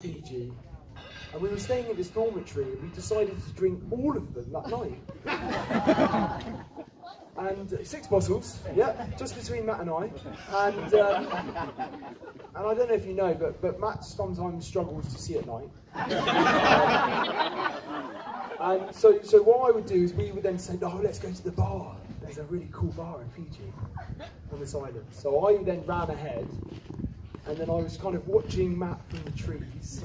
Fiji, and we were staying in this dormitory, and we decided to drink all of them that night. And 6 bottles, yeah, just between Matt and I. And I don't know if you know, but Matt sometimes struggles to see at night. And so what I would do is we would then say, oh, let's go to the bar. There's a really cool bar in Fiji on this island. So I then ran ahead. And then I was kind of watching Matt from the trees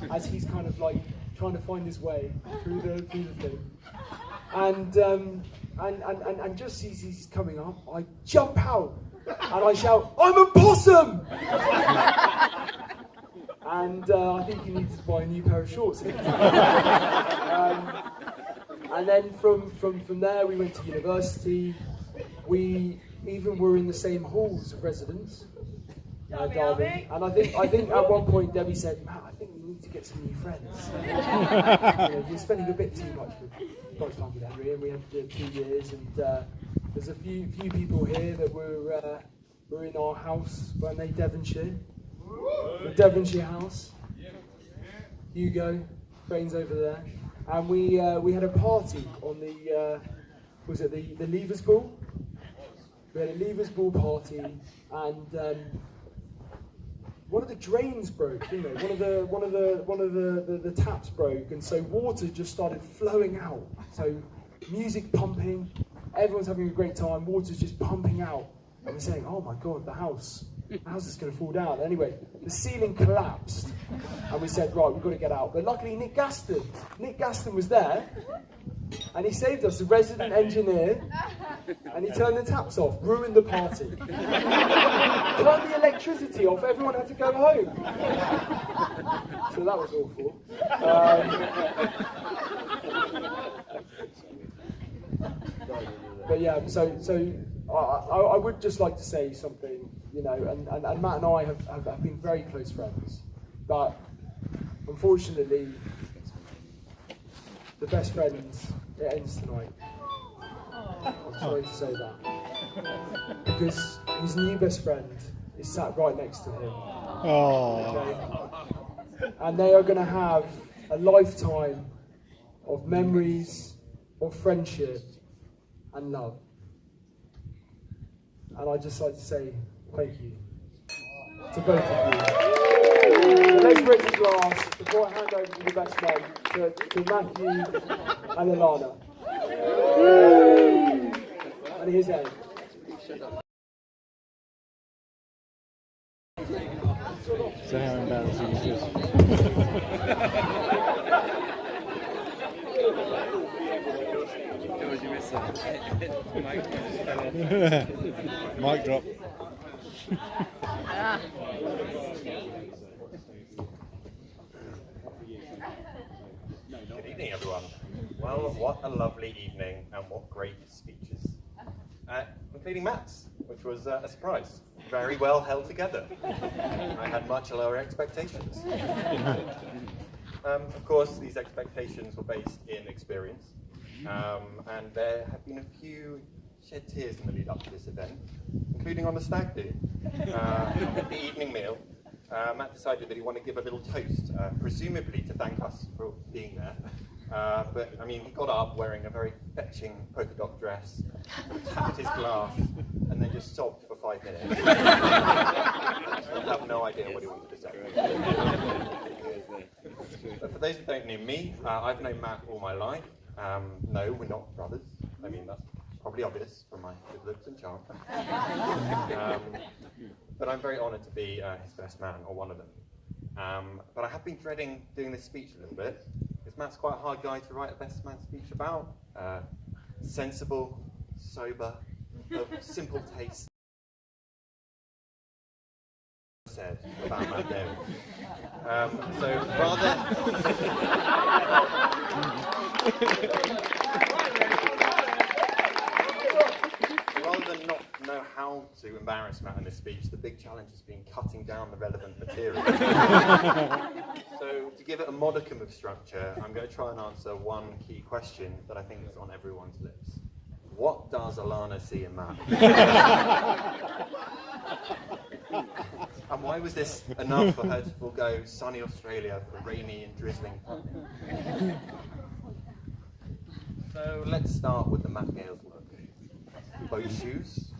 as he's kind of like trying to find his way through the thing. And just as he's coming up, I jump out and I shout, "I'm a possum!" And I think he needs to buy a new pair of shorts. And then from there we went to university. We even were in the same halls of residence. Derby. And I think at one point Debbie said, "Matt, I think we need to get some new friends." We're spending a bit too much time with Henry, and we had 2 years. And there's a few people here that were in our house, weren't they? Devonshire, the Devonshire house. Hugo, Crane's over there, and we had a party on the was it the Levers Ball? We had a Levers Ball party, and one of the drains broke, didn't it? One of the taps broke, and so water just started flowing out. So music pumping, everyone's having a great time, water's just pumping out. And we're saying, oh my God, the house is going to fall down. Anyway, the ceiling collapsed, and we said, right, we've got to get out. But luckily Nick Gaston was there, and he saved us, the resident engineer, and he turned the taps off, ruined the party. Turned the electricity off, everyone had to go home. So that was awful. But yeah, so I would just like to say something, and Matt and I have been very close friends, but unfortunately, the best friends, it ends tonight. I'm sorry to say that. Because his new best friend is sat right next to him. Okay? And they are going to have a lifetime of memories, of friendship, and love. And I'd just like to say thank you to both of you. So let's raise a glass before I hand over to the best man, to Matthew and Alana. And here's Ed. So how embarrassing is this? George, you missed that. Mic drop. Good evening, everyone. Well, what a lovely evening, and what great speeches. Including Matt's, which was a surprise. Very well held together. I had much lower expectations. Of course, these expectations were based in experience, and there have been a few shed tears in the lead up to this event, including on the stag do. At the evening meal, Matt decided that he wanted to give a little toast, presumably to thank us for being there. But I mean, he got up wearing a very fetching polka dot dress, tapped his glass, and then just sobbed for 5 minutes. I have no idea what he wanted to say. But for those who don't know me, I've known Matt all my life. No, we're not brothers. I mean, that's probably obvious from my good looks and charm. But I'm very honoured to be his best man, or one of them. But I have been dreading doing this speech a little bit, because Matt's quite a hard guy to write a best man speech about. Sensible, sober, of simple taste. Said about Matt Davis. So rather than not know how to embarrass Matt in this speech, the big challenge has been cutting down the relevant material. So to give it a modicum of structure, I'm going to try and answer one key question that I think is on everyone's lips. What does Alana see in Matt? And why was this enough for her to forego sunny Australia for rainy and drizzling Putney? So let's start with the Matt Gales look. Boat shoes,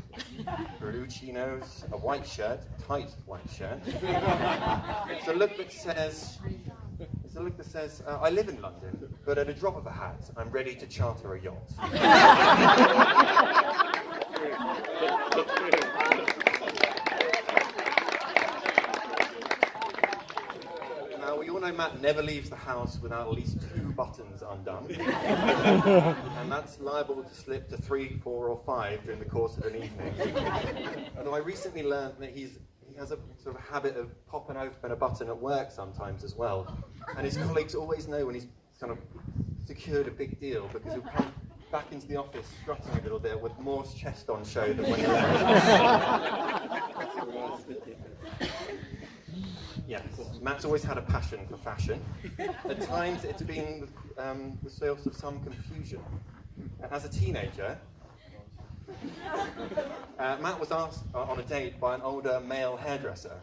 blue chinos, a white shirt, tight white shirt. It's a look that says, I live in London, but at a drop of a hat, I'm ready to charter a yacht. Now, we all know Matt never leaves the house without at least 2 buttons undone. And that's liable to slip to 3, 4, or 5 during the course of an evening. Although I recently learned that he has a sort of habit of popping open a button at work sometimes as well. And his colleagues always know when he's kind of secured a big deal, because he'll come back into the office strutting a little bit with Moore's chest on show than when he left. Yes, Matt's always had a passion for fashion. At times it's been the source of some confusion. As a teenager, Matt was asked on a date by an older male hairdresser.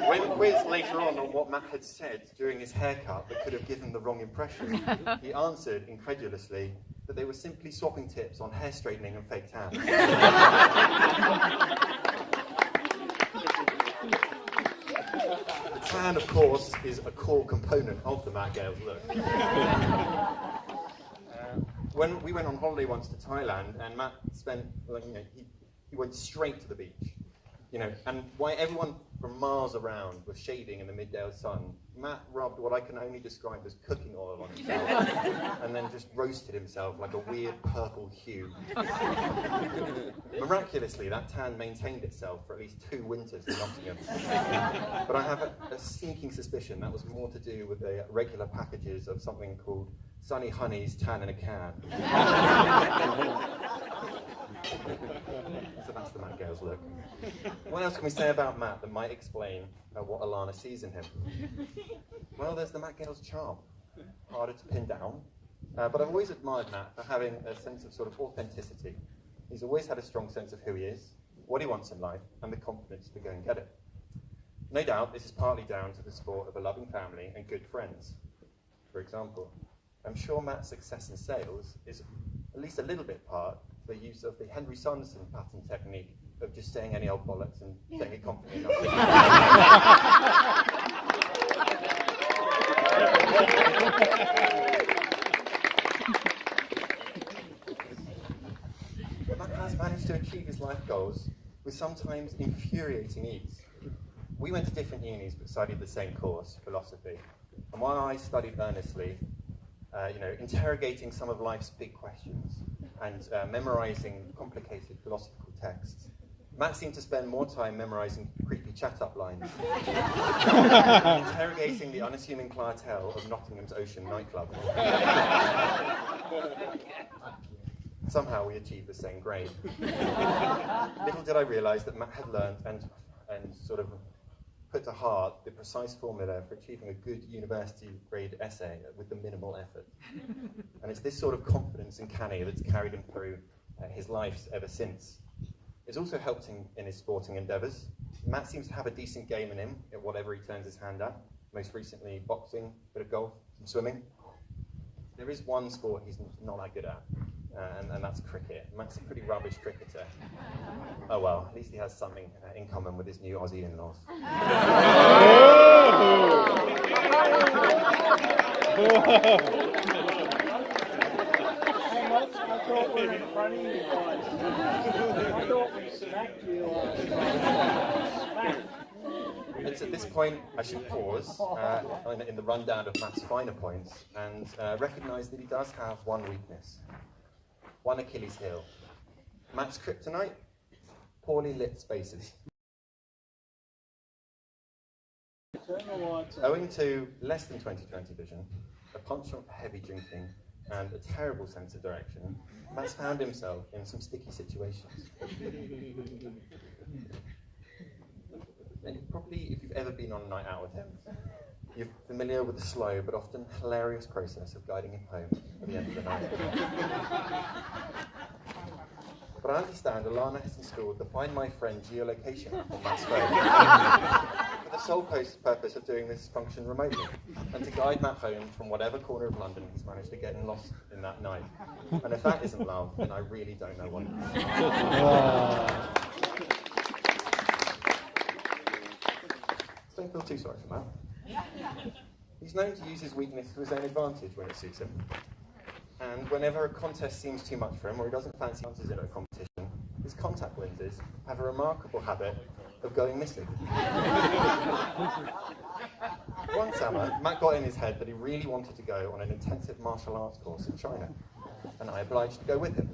When quizzed later on what Matt had said during his haircut that could have given the wrong impression, he answered incredulously that they were simply swapping tips on hair straightening and fake tan. The tan, of course, is a core component of the Matt Gales look. When we went on holiday once to Thailand, and Matt spent, he went straight to the beach, and why everyone from miles around was shading in the midday sun, Matt rubbed what I can only describe as cooking oil on himself, and then just roasted himself like a weird purple hue. Miraculously, that tan maintained itself for at least 2 winters in Nottingham. But I have a sneaking suspicion that was more to do with the regular packages of something called Sunny Honey's Tan in a Can. So that's the Matt Gales look. What else can we say about Matt that might explain what Alana sees in him? Well, there's the Matt Gales charm. Harder to pin down. But I've always admired Matt for having a sense of sort of authenticity. He's always had a strong sense of who he is, what he wants in life, and the confidence to go and get it. No doubt, this is partly down to the support of a loving family and good friends. For example, I'm sure Matt's success in sales is at least a little bit part of the use of the Henry Sanderson pattern technique of just saying any old bollocks and saying it confidently enough. Matt has managed to achieve his life goals with sometimes infuriating ease. We went to different unis but studied the same course, philosophy. And while I studied earnestly, interrogating some of life's big questions and memorizing complicated philosophical texts, Matt seemed to spend more time memorizing creepy chat-up lines, interrogating the unassuming clientele of Nottingham's Ocean nightclub. Somehow we achieved the same grade. Little did I realize that Matt had learned and sort of put to heart the precise formula for achieving a good university-grade essay with the minimal effort. And it's this sort of confidence in Canny that's carried him through his life ever since. It's also helped him in his sporting endeavours. Matt seems to have a decent game in him at whatever he turns his hand at, most recently boxing, a bit of golf, some swimming. There is one sport he's not that good at, and that's cricket. Matt's a pretty rubbish cricketer. Oh well, at least he has something in common with his new Aussie in-laws. I thought we were in front of you guys. I thought we smacked you last time. It's at this point I should pause in the rundown of Matt's finer points and recognise that he does have one weakness. One Achilles heel. Matt's kryptonite? Poorly lit spaces. Owing to less than 20/20 vision, a penchant for heavy drinking, and a terrible sense of direction, Matt's found himself in some sticky situations. And probably, if you've ever been on a night out with him, you're familiar with the slow but often hilarious process of guiding him home at the end of the night. but I understand Alana has installed the Find My Friend geolocation app on Matt's phone for the sole purpose of doing this function remotely and to guide Matt home from whatever corner of London he's managed to get lost in that night. And if that isn't love, then I really don't know what is. Don't feel too sorry for Matt. He's known to use his weakness to his own advantage when it suits him. And whenever a contest seems too much for him, or he doesn't fancy answers in a competition, his contact lenses have a remarkable habit of going missing. One summer, Matt got in his head that he really wanted to go on an intensive martial arts course in China, and I obliged to go with him.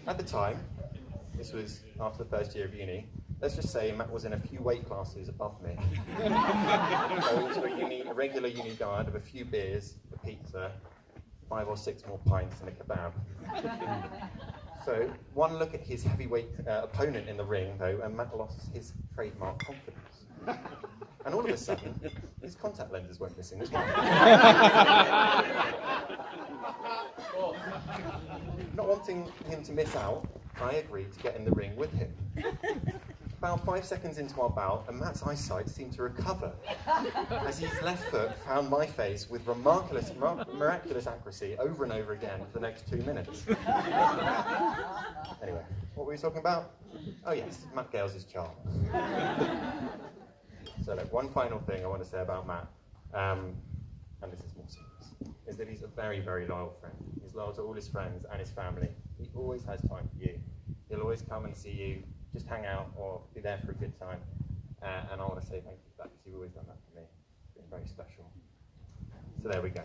At the time, this was after the first year of uni, let's just say Matt was in a few weight classes above me. Going to a regular uni diet of a few beers, a pizza, 5 or 6 more pints and a kebab. So, one look at his heavyweight opponent in the ring, though, and Matt lost his trademark confidence. And all of a sudden, his contact lenses went missing as well. Not wanting him to miss out, I agreed to get in the ring with him. About 5 seconds into our bout, and Matt's eyesight seemed to recover as his left foot found my face with miraculous accuracy over and over again for the next 2 minutes. Anyway, what were we talking about? Oh yes, Matt Gales' charm. So look, one final thing I want to say about Matt, and this is more serious, is that he's a very, very loyal friend. He's loyal to all his friends and his family. He always has time for you. He'll always come and see you, just hang out or be there for a good time. And I want to say thank you for that, because you've always done that for me. It's been very special. So there we go.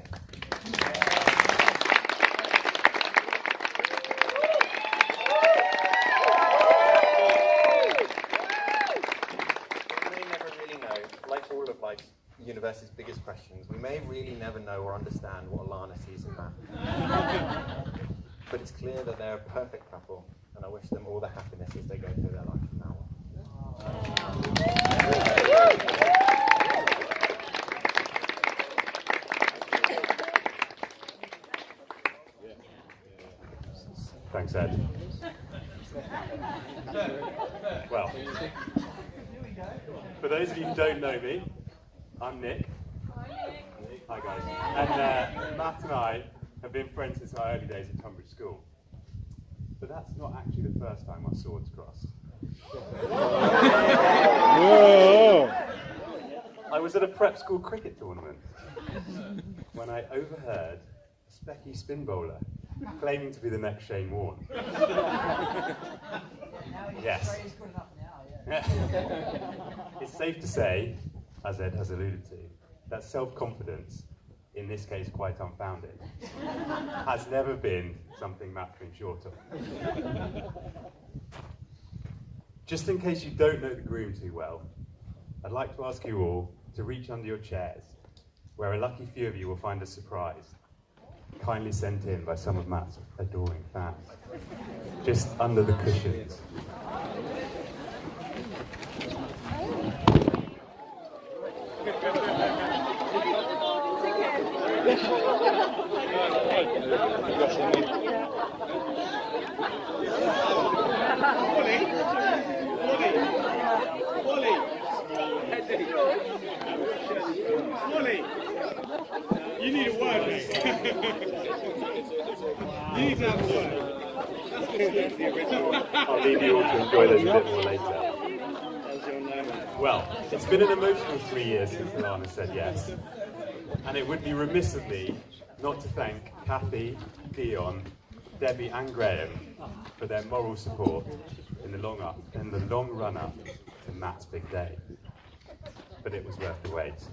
We may never really know, like all of life's universe's biggest questions, we may really never know or understand what Alana sees in Matt. But it's clear that they're a perfect couple, and I wish them all the happiness as they go through their life from now on. Thanks, Ed. Well, for those of you who don't know me, I'm Nick. Hi guys. And Matt and I have been friends since our early days at Tunbridge School. But that's not actually the first time our swords crossed. I was at a prep school cricket tournament when I overheard a specky spin bowler claiming to be the next Shane Warne. Yes. It's safe to say, as Ed has alluded to, that self-confidence, in this case quite unfounded, has never been something Matt's been short of. Just in case you don't know the groom too well, I'd like to ask you all to reach under your chairs, where a lucky few of you will find a surprise, kindly sent in by some of Matt's adoring fans, just under the cushions. You need a word, mate. You need to have a word. I'll leave you all to enjoy those a bit more later. Well, it's been an emotional 3 years since Alana said yes. And it would be remiss of me not to thank Kathy, Dion, Debbie and Graham for their moral support in the long run-up to Matt's big day. But it was worth the wait.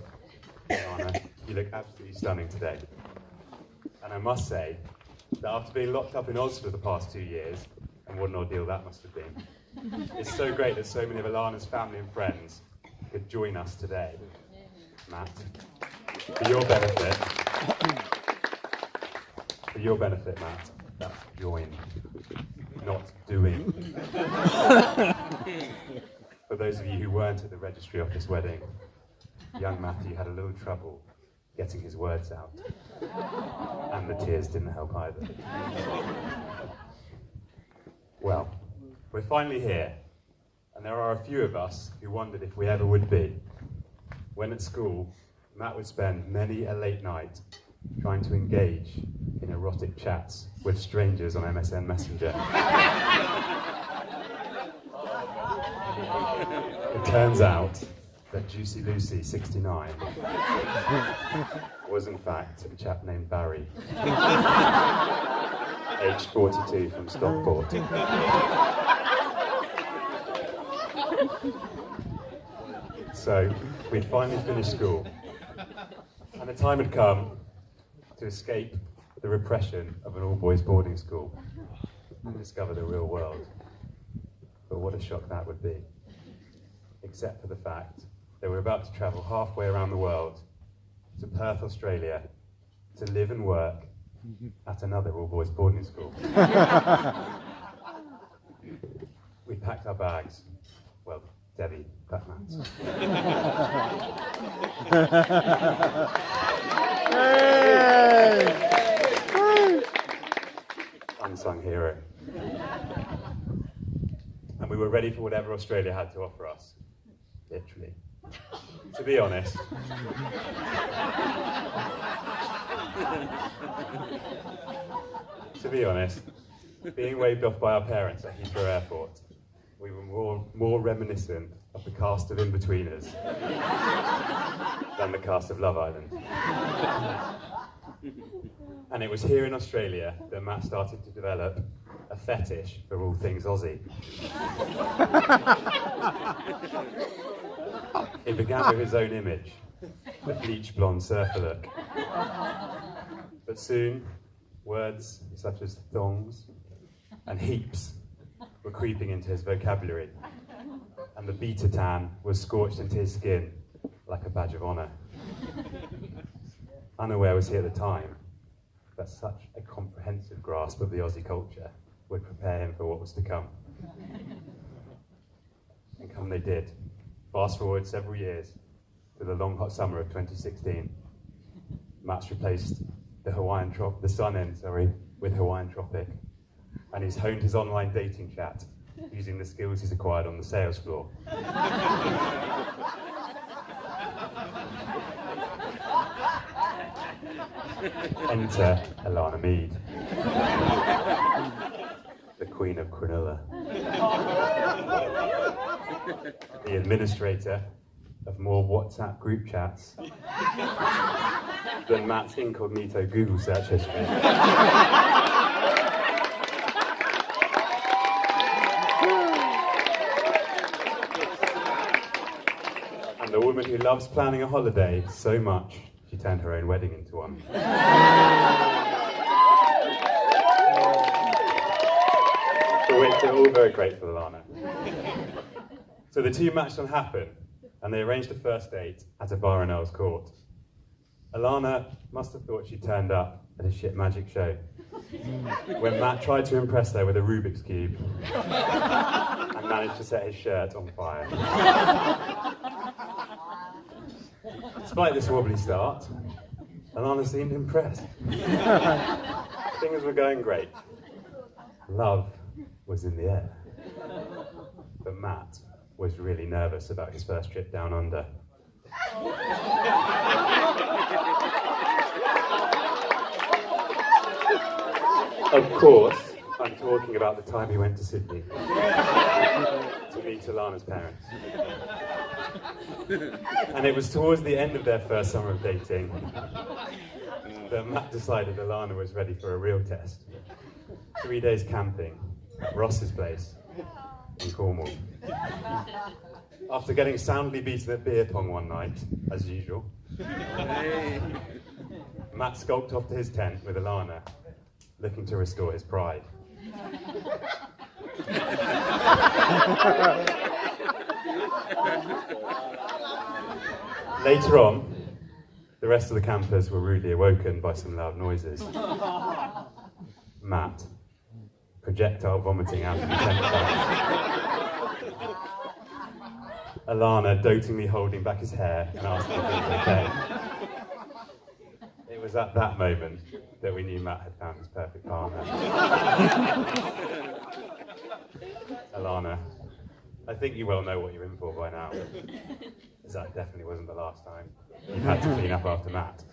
Alana, you look absolutely stunning today. And I must say that after being locked up in Oz for the past 2 years, and what an ordeal that must have been, it's so great that so many of Alana's family and friends could join us today. Matt, for your benefit, Matt, that's join, not doing. For those of you who weren't at the registry office wedding, young Matthew had a little trouble getting his words out, and the tears didn't help either. Well, we're finally here, and there are a few of us who wondered if we ever would be. When at school, Matt would spend many a late night trying to engage in erotic chats with strangers on MSN Messenger. It turns out that Juicy Lucy 69 was in fact a chap named Barry, aged 42 from Stockport. So, we'd finally finished school, and the time had come to escape the repression of an all-boys boarding school and discover the real world. But what a shock that would be, except for the fact that we're about to travel halfway around the world to Perth, Australia, to live and work at another all-boys boarding school. We packed our bags. Well, Debbie, Batman's. Unsung hero. And we were ready for whatever Australia had to offer us. Literally. To be honest, being waved off by our parents at Heathrow Airport, we were more reminiscent of the cast of In-Betweeners than the cast of Love Island. And it was here in Australia that Matt started to develop a fetish for all things Aussie. It began with his own image, the bleach blonde surfer look. But soon, words such as thongs and heaps were creeping into his vocabulary, and the beta tan was scorched into his skin like a badge of honour. Unaware was he at the time that such a comprehensive grasp of the Aussie culture would prepare him for what was to come. And come they did. Fast forward several years to the long hot summer of 2016. Matt's replaced the sun end with Hawaiian Tropic, and he's honed his online dating chat using the skills he's acquired on the sales floor. Enter Alana Mead, the Queen of Cronulla, the administrator of more WhatsApp group chats than Matt's incognito Google search history. And the woman who loves planning a holiday so much, she turned her own wedding into one. For which we're all very grateful, Alana. So the two matched on Happen, and they arranged a first date at a bar in Earl's Court. Alana must have thought she turned up at a shit magic show when Matt tried to impress her with a Rubik's Cube and managed to set his shirt on fire. Despite this wobbly start, Alana seemed impressed. Things were going great. Love was in the air. But Matt was really nervous about his first trip down under. Of course, I'm talking about the time he went to Sydney to meet Alana's parents. And it was towards the end of their first summer of dating that Matt decided Alana was ready for a real test. 3 days camping at Ross's place in Cornwall. After getting soundly beaten at beer pong one night, as usual, Matt skulked off to his tent with Alana, looking to restore his pride. Later on, the rest of the campers were rudely awoken by some loud noises. Matt, projectile vomiting out of the tent bags. Alana dotingly holding back his hair and asking if it was okay. It was at that moment that we knew Matt had found his perfect partner. Alana, I think you well know what you're in for by now. As that definitely wasn't the last time you've had to clean up after Matt.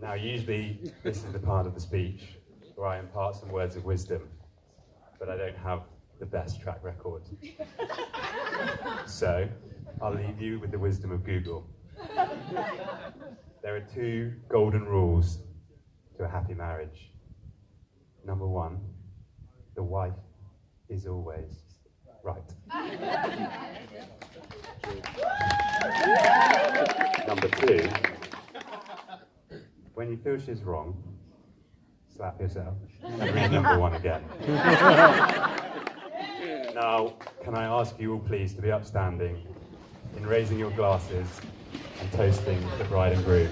Now, usually this is the part of the speech where I impart some words of wisdom, but I don't have the best track record. So, I'll leave you with the wisdom of Google. There are 2 golden rules to a happy marriage. Number 1, the wife is always right. Number 2, when you feel she's wrong, slap yourself and read number 1 again. Now, can I ask you all please to be upstanding in raising your glasses and toasting the bride and groom?